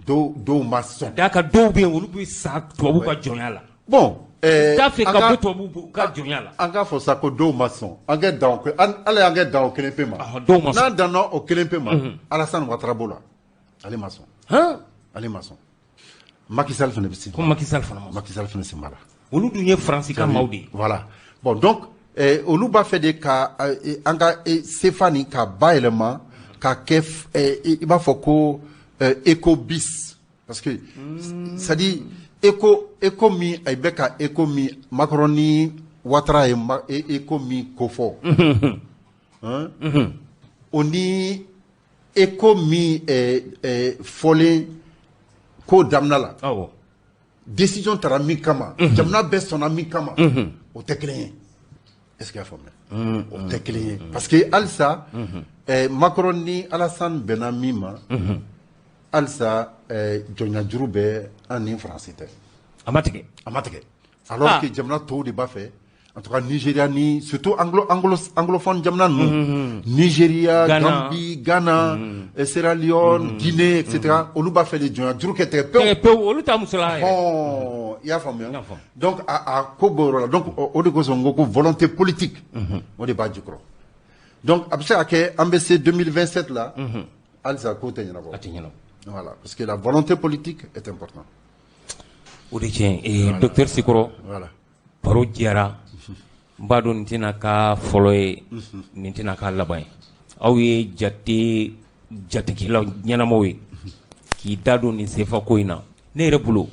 dɔw ma sɔn ka da kan dɔw bɛ yen olu bɛ sa tubabu ka jɔnya la bon t'a fɛ ka bɔ tubabu ka jɔnya la an k'a fɔ sa ko dɔw ma sɔn an kɛ dan ala y'an kɛ dan o kelen pe ma dɔw ma sɔn n'an danna o kelen pe ma Alassane Ouattara b'o la ale ma sɔn ale ma sɔn Macky Sall fana bɛ sen ko Macky Sall fana sen b'a la olu dun ye Faransi ka maaw de ye voilà bon donc olu b'a fɛ de ka an ka CFA nin ka bayɛlɛma ka kɛ i b'a fɔ ko ECO bis parce que c'est à dire ECO min a bɛ ka ECO min Macron ni Ouattara ye ECO min kofɔ o ni ECO min fɔlen ko damina la décision tara min kama jamana bɛɛ sɔnna min kama o tɛ kelen ye est-ce qu'il y a faamuya o tɛ kelen ye parce que halisa Macron ni Alassane bɛnna min ma halisa jɔnya juru bɛ an ni Faransi tɛ a ma tigɛ alors que jamana tɔw de b'a fɛ en tout cas Nigeria ni surtout anglophone jamana ninnu Nigeria Gambie Ghana Sierra Leone Guinée etc olu b'a fɛ de jɔnya juru kɛ tigɛ pewu olu t'a musala yɛrɛ i y'a faamuya donc a ko b'o yɔrɔ la donc o de kosɔn n ko ko volonté politique o de b'a jukɔrɔ donc a bɛ se ka kɛ an bɛ se 2027 la halisa ko tɛ ɲɛnabɔ voilà parce que la volonté politique est importante o de tiɲɛ docteur Sikoro baro diyara n b'a dɔn nin tɛna ka fɔlɔ ye nin tɛna ka laban ye aw ye jatekɛlaw ɲɛnamaw ye k'i da don nin CFA ko in na ne yɛrɛ bolo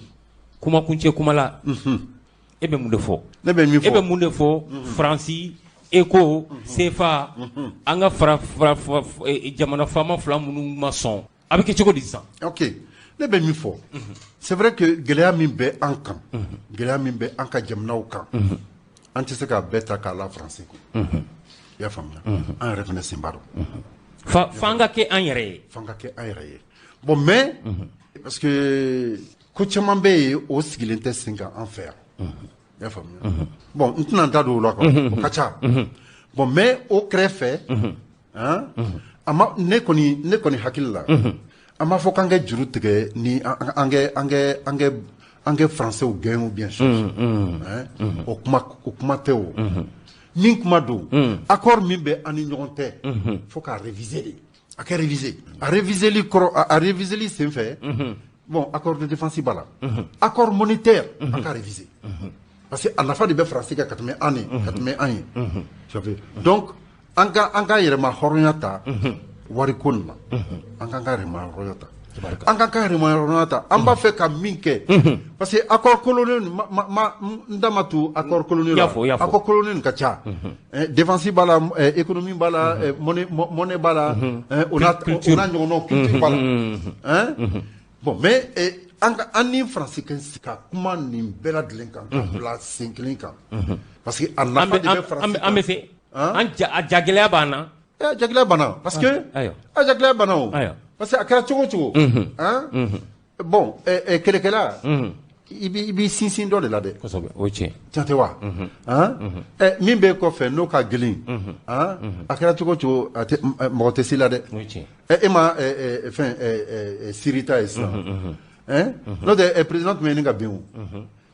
kumakuncɛ kuma la e bɛ mun de fɔ ne bɛ min fɔ e bɛ mun de fɔ Faransi ECO CFA an ka jamana faama fila minnu ma sɔn a bɛ kɛ cogo di sisan ok ne bɛ min fɔ c'est vrai que gɛlɛya min bɛ an kan gɛlɛya min bɛ an ka jamanaw kan an tɛ se k'a bɛɛ ta k'a la Faransi kun i y'a faamuya an yɛrɛ fana sen b'a dɔn f'an ka kɛ an yɛrɛ ye f'an ka kɛ an yɛrɛ ye bon mais parce que ko caman bɛ yen o sigilen tɛ sen kan an fɛ yan i y'a faamuya bon n tɛna n da don o la quoi o ka ca bon mais o kɛrɛfɛ ne kɔni hakili la an b'a fɔ k'an kɛ juru tigɛ ni an kɛ français gɛn ou bien chose o kuma tɛ o min kuma don accord min bɛ an ni ɲɔgɔn tɛ fo k'a réviser de a kɛ réviser a réviseli sen fɛ bon accord de défense b'a la accord monétaire an ka réviser parce que a nafa de bɛ Faransi kan ka tɛmɛ an ye donc an ka yɛrɛma hɔrɔnya ta wariko nin na an k'an ka yɛrɛma hɔrɔnya ta an ka kan remayɔrɔna ta an b'a fɛ ka min kɛ parce que accord colonial n da ma tu accord colonial accord colonial ka ca défense b'a la économie b'a la monnaie b'a la o n'a ɲɔgɔnnaw culture b'a la bon mais an ni faransi ka kuma nin bɛɛ lajɛlen kan ka bila sen kelen kan parce que a nafa de bɛ faransi kan an bɛ se a jagɛlɛya b'an na jagɛlɛya banna parce que a jagɛlɛya banna o parce que a kɛra cogo o cogo bon kɛlɛkɛla i b'i sinsin dɔ de la dɛ kosɛbɛ o ye tiɲɛ tiɲɛ tɛ wa min bɛ kɔfɛ n'o ka gɛlɛn a kɛra cogo o cogo mɔgɔ tɛ se la dɛ o ye tiɲɛ e ma fɛn siri ta ye sisan n'o tɛ président tun bɛ nin ka bin o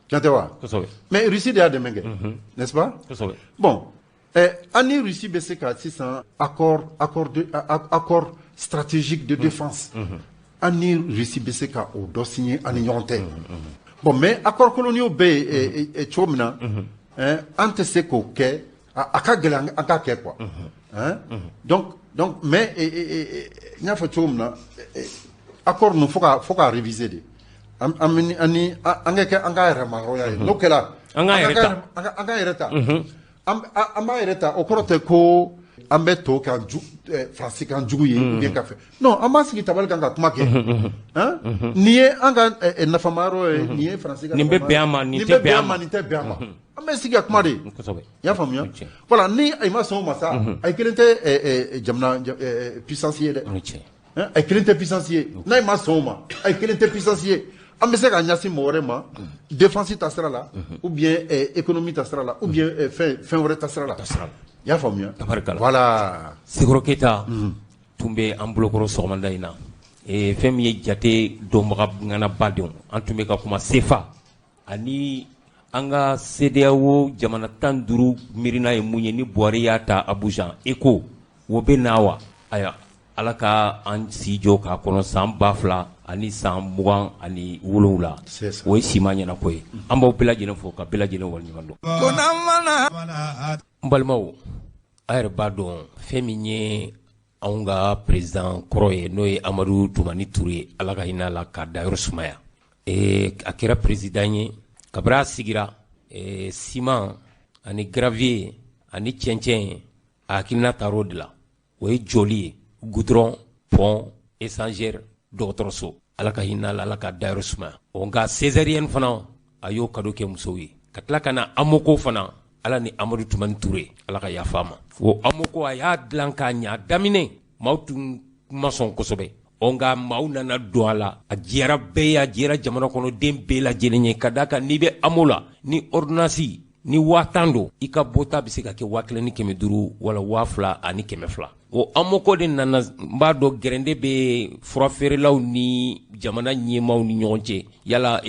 tiɲɛ tɛ wa mais Russie de y'a dɛmɛ kɛ n'est-ce pas bon an ni Russie bɛ se ka sisan accord stratégique de défense an ni Russie bɛ se ka o dɔ signer an ni ɲɔgɔn tɛ bon mais accord coloniaux bɛ yen cogo min na an tɛ se k'o kɛ a ka gɛlɛn an k'a kɛ quoi donc mais n y'a fɔ cogo min na accord ninnu fo ka réviser de an ka yɛrɛmahɔrɔnya ye n'o kɛra an ka yɛrɛ ta an b'a yɛrɛ ta o kɔrɔ tɛ ko an bɛ to kan faransi kan jugu ye ou bien ka fɛ non an b'a sigi tabali kan ka kuma kɛ nin ye an ka nafamayɔrɔ ye nin ye faransi ka nin bɛ bɛn an ma nin tɛ bɛn an ma nin tɛ bɛn an ma an bɛ sigi ka kuma de i y'a faamuya voilà ni a ma sɔn o ma sa a kelen tɛ jamana puissance ye dɛ a kelen tɛ puissance ye n'a ma sɔn o ma a kelen tɛ puissance ye an bɛ se ka ɲɛsin mɔgɔ wɛrɛ ma défense ta sira la ou bien économie ta sira la ou bien fɛn wɛrɛ ta sira la i y'a faamuya voilà Sekɔrɔ Keyita tun bɛ an bolokɔrɔ sɔgɔmada in na fɛn min ye jate dɔnbaga ŋanaba denw an tun bɛ ka kuma CFA ani an ka CEDEAO jamana 15 miirina ye mun ye ni Buhari y'a ta Abujan ECO o bɛ na wa aya ala ka an si jɔ k'a kɔnɔ san 2000 ani san 27 o ye sima ɲɛna ko ye an b'aw bɛɛ lajɛlen fo ka bɛɛ lajɛlen waleɲuman dɔn n balimaw a yɛrɛ b'a dɔn fɛn min ye anw ka président kɔrɔ ye n'o ye Amadu Tumani Ture ala ka hinɛ la k'a dayɔrɔ sumaya a kɛra président ye kabiri a sigira ciment ani gravier ani cɛncɛn a hakilina taar'o de la o ye jɔli ye goudron pont échangeur dɔgɔtɔrɔso ala ka hinɛ la ala ka dayɔrɔ sumaya nka césarienne fana a y'o cadeau kɛ musow ye ka tila ka na amoko fana ala ni Amadu Tumani Ture ala ka yafa ma o amoko a y'a dilan k'a ɲa daminɛ maaw tun ma sɔn kosɛbɛ nka maaw nana don a la a jɛra bɛɛ ye a jɛra jamana kɔnɔ den bɛɛ lajɛlen ye ka d'a kan n'i bɛ amo la ni ordonnance ni 1000 don i ka bɔta bɛ se ka kɛ 1500 wala 2000 ani 200 o amoko de nana n b'a dɔn gɛrɛnde bɛ fura feerelaw ni jamana ɲɛmaaw ni ɲɔgɔn cɛ yala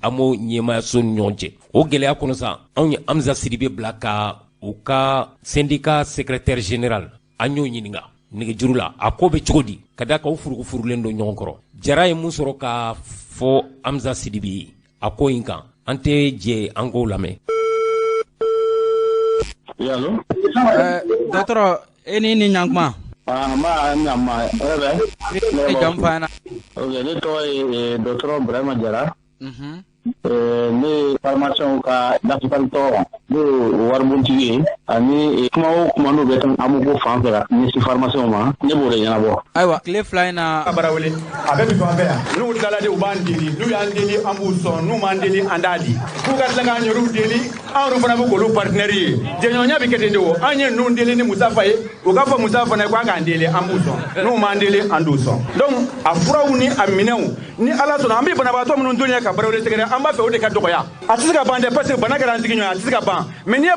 amo ɲɛmaayaso ni ɲɔgɔn cɛ o gɛlɛya kɔnɔ sa anw ye Amza Sidibe bila ka u ka syndicat secrétaire général an y'o ɲininka nɛgɛjuru la a ko bɛ cogo di ka d'a kan u furulen don ɲɔgɔn kɔrɔ jara ye mun sɔrɔ k'a fɔ Amza Sidibe ye a ko in kan an tɛ jɛ an k'o lamɛn. Docteur e ni ɲankuma ma ɲama e jamu f'a ɲɛna. Ok, ne tɔgɔ ye docteur Burama Jara ne formation ka national tɔgɔ ne waribuntigi ye ani kuma o kuma n'o bɛ kan amuko fan fɛ la ni si formation ma ne b'o de ɲɛnabɔ. Ayiwa tile 2 in na Barawele a bɛ bi to an fɛ yan n'u tilala de u b'an deli n'u y'an deli an b'u sɔn n'u m'an deli an t'a di k'u ka tila k'an yɛrɛw deli an yɛrɛ fana bɛ k'olu partenaire ye jɛɲɔgɔnya bɛ kɛ ten de o an ye ninnu deli ni Musafa ye u k'a fɔ Musafa fana ye k'an k'an deli an b'u sɔn n'u m'an deli an t'u sɔn donc a furaw ni a minɛnw ni Ala sɔnna an bɛ banabagatɔ minnu to ɲɛ ka Barawele sɛgɛrɛ an b'a fɛ o de ka dɔgɔya a tɛ se ka ban dɛ parce que bana kɛra an sigi ɲɔgɔn a tɛ se ka ban mais n'i ye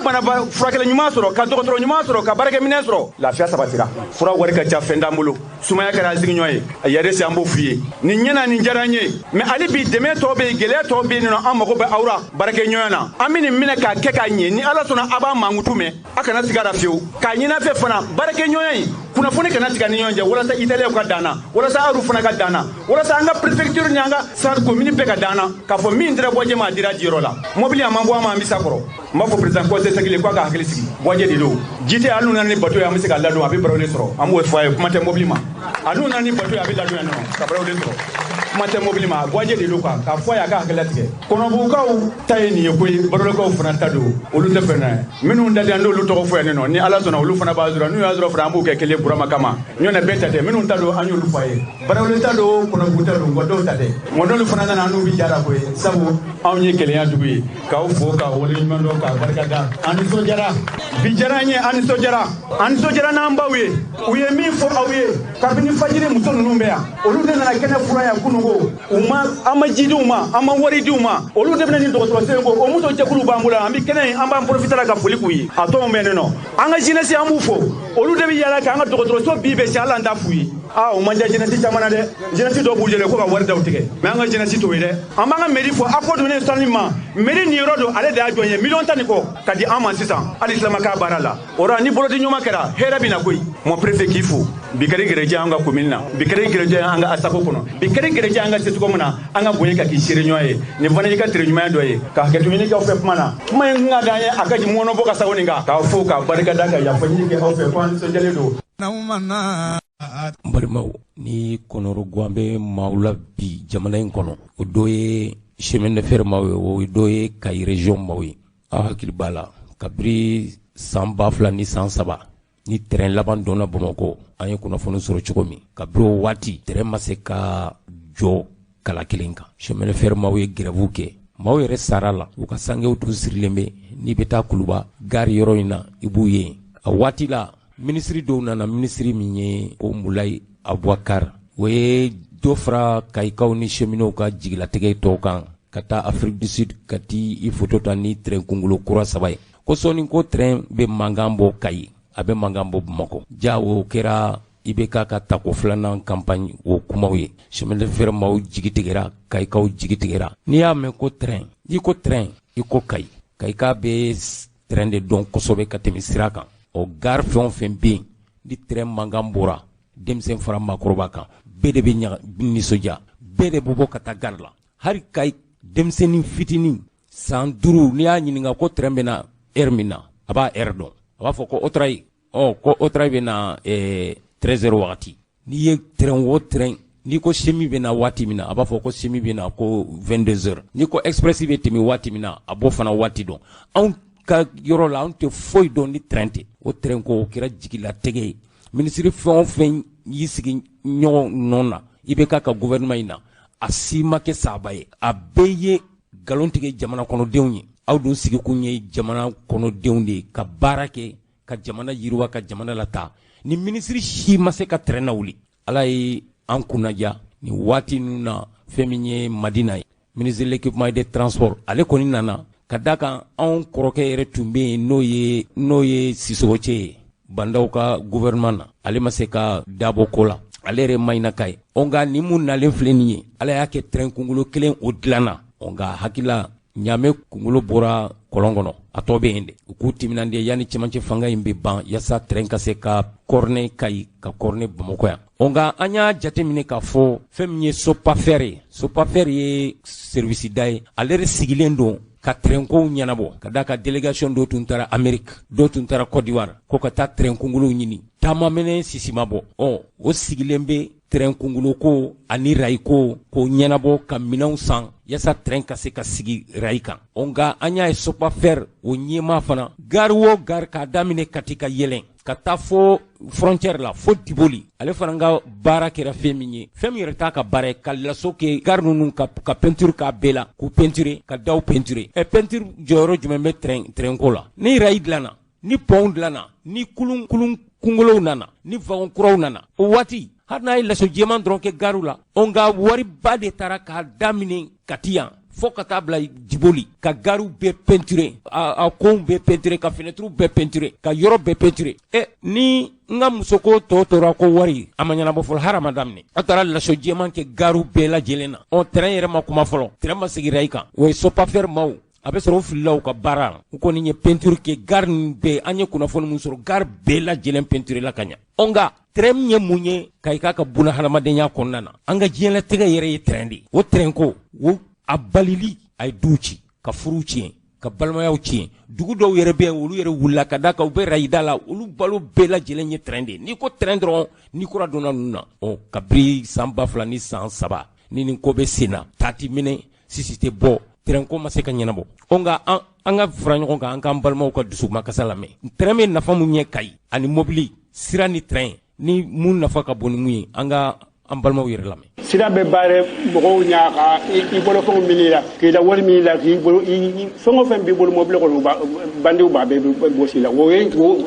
furakɛli ɲuman sɔrɔ ka dɔgɔtɔrɔ ɲuman sɔrɔ ka baarakɛminɛ sɔrɔ lafiya sabatira fura wari ka ca fɛn t'an bolo sumaya kɛra an sigi ɲɔgɔn ye a yɛrɛ se an b'o f'i ye nin ɲɛna nin diyara an ye mais hali bi dɛmɛ tɔw bɛ yen gɛlɛya tɔw bɛ yen nɔ an mago bɛ aw la baarakɛɲɔgɔn na an bɛ nin minɛ k'a kɛ k'a ɲɛ ni Ala sɔnna a b'a mankutu mɛn a kana sigi a la fiyewu k'a ɲin'a fɛ fana baarakɛɲɔgɔn in kunnafoni kana tigɛ ni ɲɔgɔn cɛ walasa italiyɛnw ka dan na walasa aw fana ka dan na walasa an ka préfecture ni an ka centre commune bɛɛ ka dan na k'a fɔ min dira Boadier ma a dira jiyɔrɔ la mobili a ma bɔ an ma an bɛ sa kɔrɔ n b'a fɔ président conseil technique k'a ka hakili sigi Boadier de don ji tɛ hali n'u nana ni bateau ye an bɛ se ka ladon a bɛ barawuli sɔrɔ an b'o fɔ a ye kuma tɛ mobili ma a n'u nana ni bateau ye a bɛ ladon yan nɔ ka barawuli sɔrɔ kuma tɛ mobili ma Boadier de don quoi k'a fɔ a ye a ka hakili latigɛ kɔnɔbugukaw ta ye nin ye koyi badɔlakaw fana ta don olu tɛ fɛn na minnu dalen an n'olu tɔgɔ fɔ yan nɔ ni Ala sɔnna olu fana b'a sɔrɔ n'u y'a sɔrɔ fana an b'u kɛ kelen Burama kama ɲɔnɛ bɛɛ ta tɛ minnu ta don an y'olu fɔ a ye barawuli ta don kɔnɔbugu ta don wa dɔw ta tɛ wa dɔw fana nana n'u bɛ jara koyi sabu anw ye kelenya dugu ye k'aw fo k'aw waleɲuman dɔn k'a barikada an nisɔndiyara bi diyara an ye an nisɔndiyara n'an baw ye u ye min fɔ aw ye kabini fajiri muso ninnu bɛ yan olu de nana kɛnɛ fura yan kununko an ma ji di u ma an ma wari di u ma olu de bɛna ni dɔgɔtɔrɔso in ko o muso jɛkulu b'an bolo an bɛ kɛnɛ in an b'an profiter la ka foli k'u ye a tɔnw bɛ nin nɔ an ka jeunesse an b'u fo olu de bɛ yaala k'an ka dɔgɔtɔrɔso bi bɛ se hali an t'a f'u ye o man diya jeunesse caman na dɛ jeunesse dɔw b'u jɛlɛ ko ka wari daw tigɛ mais an ka jeunesse t'o ye dɛ an b'an ka mairie fɔ accord donnen sɔnni ma mairie nin yɔrɔ don ale de y'a jɔn ye million tan ni kɔ ka di an ma sisan hali silamɛ k'a baara la o la ni bolodi ɲuman kɛra hɛrɛ bɛ na koyi mon préfet k'i fo bi kɛra gɛrɛjɛ an ka commune na bi kɛra gɛrɛjɛ an ka asako kɔnɔ bi kɛra gɛrɛjɛ an ka secogo min na an ka bonya ka k'i seere ɲɔgɔn ye nin fana y'i ka tere ɲuman dɔ ye k'a kɛ dumuni kɛ aw fɛ kuma na kuma in ka d'an ye a ka mɔnɔ bɔ ka sago nin kan k'a fo k'a barikada ka yafa ɲini kɛ aw fɛ ko an nisɔndiyalen don n balimaw ni kɔnɔro gan bɛ maaw la bi jamana in kɔnɔ o dɔ ye chemin de fer maaw ye o dɔ ye Kayi région maaw ye aw hakili b'a la kabiri san 2000 ni san 3 ni terrain laban donna Bamakɔ an ye kunnafoni sɔrɔ cogo min kabiri o waati terrain ma se ka jɔ kala kelen kan chemin de fer maaw ye grève kɛ maaw yɛrɛ sara la u ka sangew tun sirilen bɛ n'i bɛ taa Kuluba gare yɔrɔ in na i b'u ye a waati la ministre dɔw nana ministre min ye ko Mulayi Abubakar o ye dɔ fara Kayikaw ni cheminɛw ka jigilatigɛ tɔw kan ka taa Afrique du Sud ka t'i photo ta ni train kunkolo kura 3 ye ko sɔɔni ko train bɛ mankan bɔ Kayi a bɛ mankan bɔ Bamakɔ ja o kɛra IBK ka tako filanan campagne o kumaw ye chemin de fer maaw jigi tigɛra Kayikaw jigi tigɛra n'i y'a mɛn ko train i ko train i ko Kayi Kayika bɛ train de dɔn kosɛbɛ ka tɛmɛ sira kan o gare fɛn o fɛn bɛ yen ni train mankan bɔra denmisɛn fara maakɔrɔba kan bɛɛ de bɛ nisɔndiya bɛɛ de bɛ bɔ ka taa gare la hali Kayi denmisɛnnin fitinin san 5 n'i y'a ɲininka ko train bɛ na heure min na a b'a heure dɔn a b'a fɔ ko Otrayi ko Otrayi bɛ na 13h wagati n'i ye train o train n'i ko semi bɛ na waati min na a b'a fɔ ko semi bɛ na ko 22h n'i ko express bɛ tɛmɛ waati min na a b'o fana waati dɔn anw ka yɔrɔ la anw tɛ foyi dɔn ni train tɛ o train ko o kɛra jigilatigɛ ye ministre fɛn o fɛn y'i sigi ɲɔgɔn nɔ na i bɛ k'a ka gouvernement in na a si ma kɛ saaba ye a bɛɛ ye nkalon tigɛ jamana kɔnɔdenw ye aw dun sigikun ye jamana kɔnɔdenw de ye ka baara kɛ ka jamana yiriwa ka jamana lataa ni ministre si ma se ka train na wuli ala ye an kunnaja ni waati ninnu na fɛn min ye Madina ye ministre de l'équipement et des transports ale kɔni nana ka da kan anw kɔrɔkɛ yɛrɛ tun bɛ yen n'o ye Sisoko Cɛ ye Bandaw ka gouvernement na ale ma se ka dabɔ ko la ale yɛrɛ Mayinaka ye nka ni mun nalen filɛ nin ye ala y'a kɛ train kunkolo kelen o dilanna nka hakila ɲaamɛ kunkolo bɔra kɔlɔn kɔnɔ a tɔ bɛ yen dɛ u k'u timinandiya yanni cɛmancɛ fanga in bɛ ban yaasa train ka se ka kɔrɔnɛ Kayi ka kɔrɔnɛ Bamakɔ yan nka an y'a jateminɛ k'a fɔ fɛn min ye Sopafer ye service da ye ale yɛrɛ sigilen don ka train kow ɲɛnabɔ ka da ka délégation dɔ tun taara Amérique dɔ tun taara Côte d'Ivoire ko ka taa train kunkolow ɲini taama mɛnɛ sisi ma bɔ o sigilen bɛ train kunkolo ko ani rayi ko k'o ɲɛnabɔ ka minɛnw san yaasa train ka se ka sigi rayi kan nka an y'a ye Sopafer o ɲɛmaa fana gare o gare k'a daminɛ Kati ka yɛlɛn ka taa fo frontière la fo Diboli ale fana ka baara kɛra fɛn min ye fɛn min yɛrɛ t'a ka baara ye ka laso kɛ gare ninnu ka peinture k'a bɛɛ la k'u peinture ka daw peinture peinture jɔyɔrɔ jumɛn bɛ train ko la ni rayi dilanna ni pont dilanna ni kulun kunkolow nana ni wagon kuraw nana o waati hali n'a ye laso jɛman dɔrɔn kɛ garew la nka wariba de taara k'a daminɛ Kati yan fo ka taa bila Diboli ka garew bɛɛ peinture a konw bɛɛ peinture ka fenêtres bɛɛ peinture ka yɔrɔ bɛɛ peinture ni n ka muso ko tɔ tora ko wari a ma ɲɛnabɔ fɔlɔ hali a ma daminɛ a taara laso jɛman kɛ garew bɛɛ lajɛlen na train yɛrɛ ma kuma fɔlɔ train ma sigi rayi kan o ye Sopafer maaw a bɛ sɔrɔ fililaw ka baara u kɔni ye peinture kɛ gare bɛɛ an ye kunnafoni mun sɔrɔ gare bɛɛ lajɛlen peinture la ka ɲa nka train min ye mun ye ka i k'a ka buna hadamadenya kɔnɔna na an ka diɲɛlatigɛ yɛrɛ ye train de o train ko o a balili a ye duw ci ka furuw tiɲɛ ka balimayaw tiɲɛ dugu dɔw yɛrɛ bɛ yen olu yɛrɛ wulila ka da kan u bɛ rayida la olu balo bɛɛ lajɛlen ye train de n'i ko train dɔrɔn n'i kura donna ninnu na kabiri san 2000 ni san 3 ni nin ko bɛ sen na tati minɛ sisi tɛ bɔ train ko ma se ka ɲɛnabɔ nka an ka fara ɲɔgɔn kan an k'an balimaw ka dusumakasa lamɛn train bɛ nafa mun ɲɛ Kayi ani mobili sira ni train ni mun nafa ka bon ni mun ye an ka an balimaw yɛrɛ lamɛn sira bɛ baara mɔgɔw ɲa ka i bolofɛnw minɛ la k'i la wari min la k'i bolo fɛn o fɛn b'i bolo mobile kɔnɔ bandiw b'a bɛɛ gosi la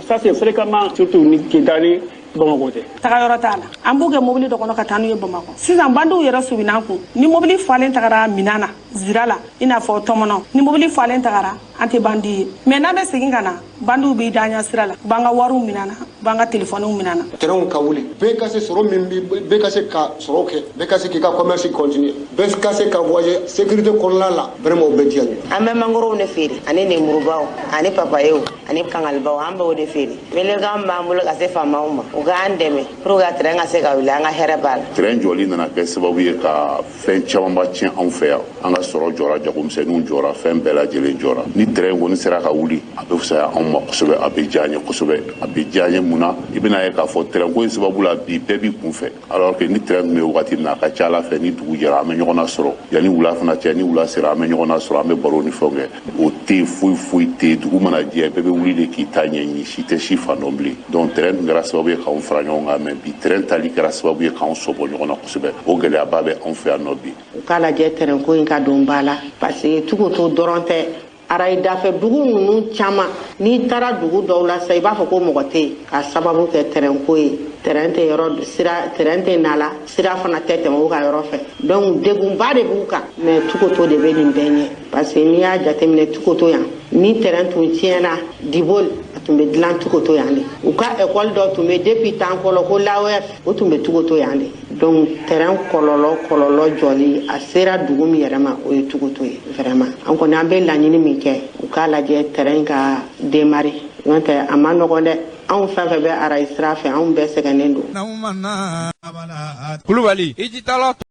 ça c'est fréquemment surtout ni Keyita ni Bamakɔ tɛ taga yɔrɔ t'a la an b'u kɛ mobile dɔ kɔnɔ ka taa n'u ye Bamakɔ sisan bandiw yɛrɛ subin'an kun ni mobile falen tagara minan na zira la i n'a fɔ tɔmɔnɔ ni mobile falen tagara an tɛ bandi ye mais n'a bɛ segin ka na bandiw b'i daɲa sira la u b'an ka wariw minɛ na u b'an ka telefɔniw minɛ na terrainw ka wuli bɛɛ ka se sɔrɔ min bɛɛ ka se ka sɔrɔ kɛ bɛɛ ka se k'i ka commerce continuer bɛɛ ka se ka voyager sécurité kɔnɔna la vraiment o bɛ diya n ye an bɛ mangorow de feere ani nemurubaw ani papayew ani kangalibaw an bɛ o de feere welekan b'an bolo ka se faamaw ma u k'an dɛmɛ pour que train ka se ka wuli an ka hɛrɛ b'a la train jɔli nana kɛ sababu ye ka fɛn camanba tiɲɛ anw fɛ yan an ka sɔrɔ jɔra jagomisɛnninw jɔra fɛn bɛɛ lajɛlen jɔra ni train kɔni sera ka wuli a bɛ fisaya anw ma kosɛbɛ a bɛ diya n ye kosɛbɛ a bɛ diya n ye mun na i bɛna ye k'a fɔ train ko in sababu la bi bɛɛ b'i kun fɛ alors que ni train tun bɛ wagati min na a ka ca Ala fɛ ni dugu jɛra an bɛ ɲɔgɔn nasɔrɔ yanni wula fana cɛ ni wula sera an bɛ ɲɔgɔn nasɔrɔ an bɛ baro ni fɛnw kɛ o tɛ foyi tɛ dugu mana jɛ bɛɛ bɛ wuli de k'i ta ɲɛɲini si tɛ si fan dɔn bilen donc train tun kɛra sababu ye k'anw fara ɲɔgɔn kan mais bi train tali kɛra sababu ye k'anw sɔbɔ ɲɔgɔn na kosɛbɛ o gɛlɛyaba bɛ anw fɛ yan nɔ bi u k'a lajɛ train ko in ka don ba la parce que Tukuto dɔrɔn tɛ arayi dafɛ dugu ninnu caman n'i taara dugu dɔw la sisan i b'a fɔ ko mɔgɔ tɛ yen ka sababu kɛ train ko ye train tɛ yɔrɔ sira train tɛ na la sira fana tɛ tɛmɛ u ka yɔrɔ fɛ donc degunba de b'u kan mais Tukuto de bɛ nin bɛɛ ɲɛ parce que n'i y'a jateminɛ Tukuto yan ni train tun tiɲɛna Dibol a tun bɛ dilan Tukuto yan de u ka école dɔ tun bɛ depuis temps fɔlɔ ko l'AOF o tun bɛ Tukuto yan de donc train kɔlɔlɔ jɔli a sera dugu min yɛrɛ ma o ye Tukuto ye vraiment an kɔni an bɛ laɲini min kɛ u k'a lajɛ train ka démarrer n'o tɛ a ma nɔgɔn dɛ anw fɛn fɛn bɛ arayi sira fɛ anw bɛɛ sɛgɛnnen don Kulubali